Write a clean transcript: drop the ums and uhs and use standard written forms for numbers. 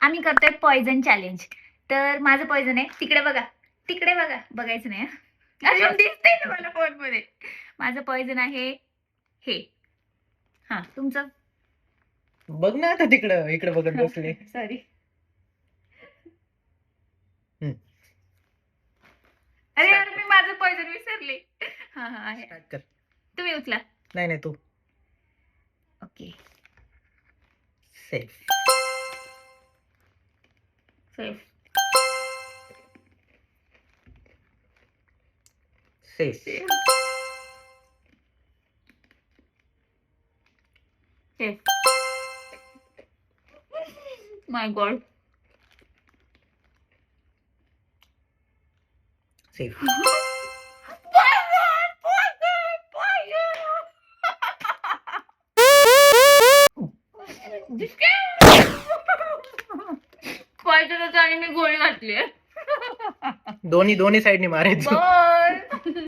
आम्ही करतोय poison challenge. तर माझं पॉइझन आहे, तिकडे बघा, तिकडे बघा, बघायचं नाही अजून दिसतंय तुम्हाला फोन मध्ये. माझं पॉइझन आहे हे. हा, तुमचं? बघ ना आता तिकडं, इकडे बघत बसले. सॉरी. अरे यार, मी माझं पॉइझन विसरले. हा हा आहे. स्टार्ट कर. तुम्ही उचला. नाही नाही तू. Okay. Safe. Safe. Safe. Safe. My god. Safe. पॉइझनच आणि मी गोळी घातली. दोन्ही साइडनी मारायचं.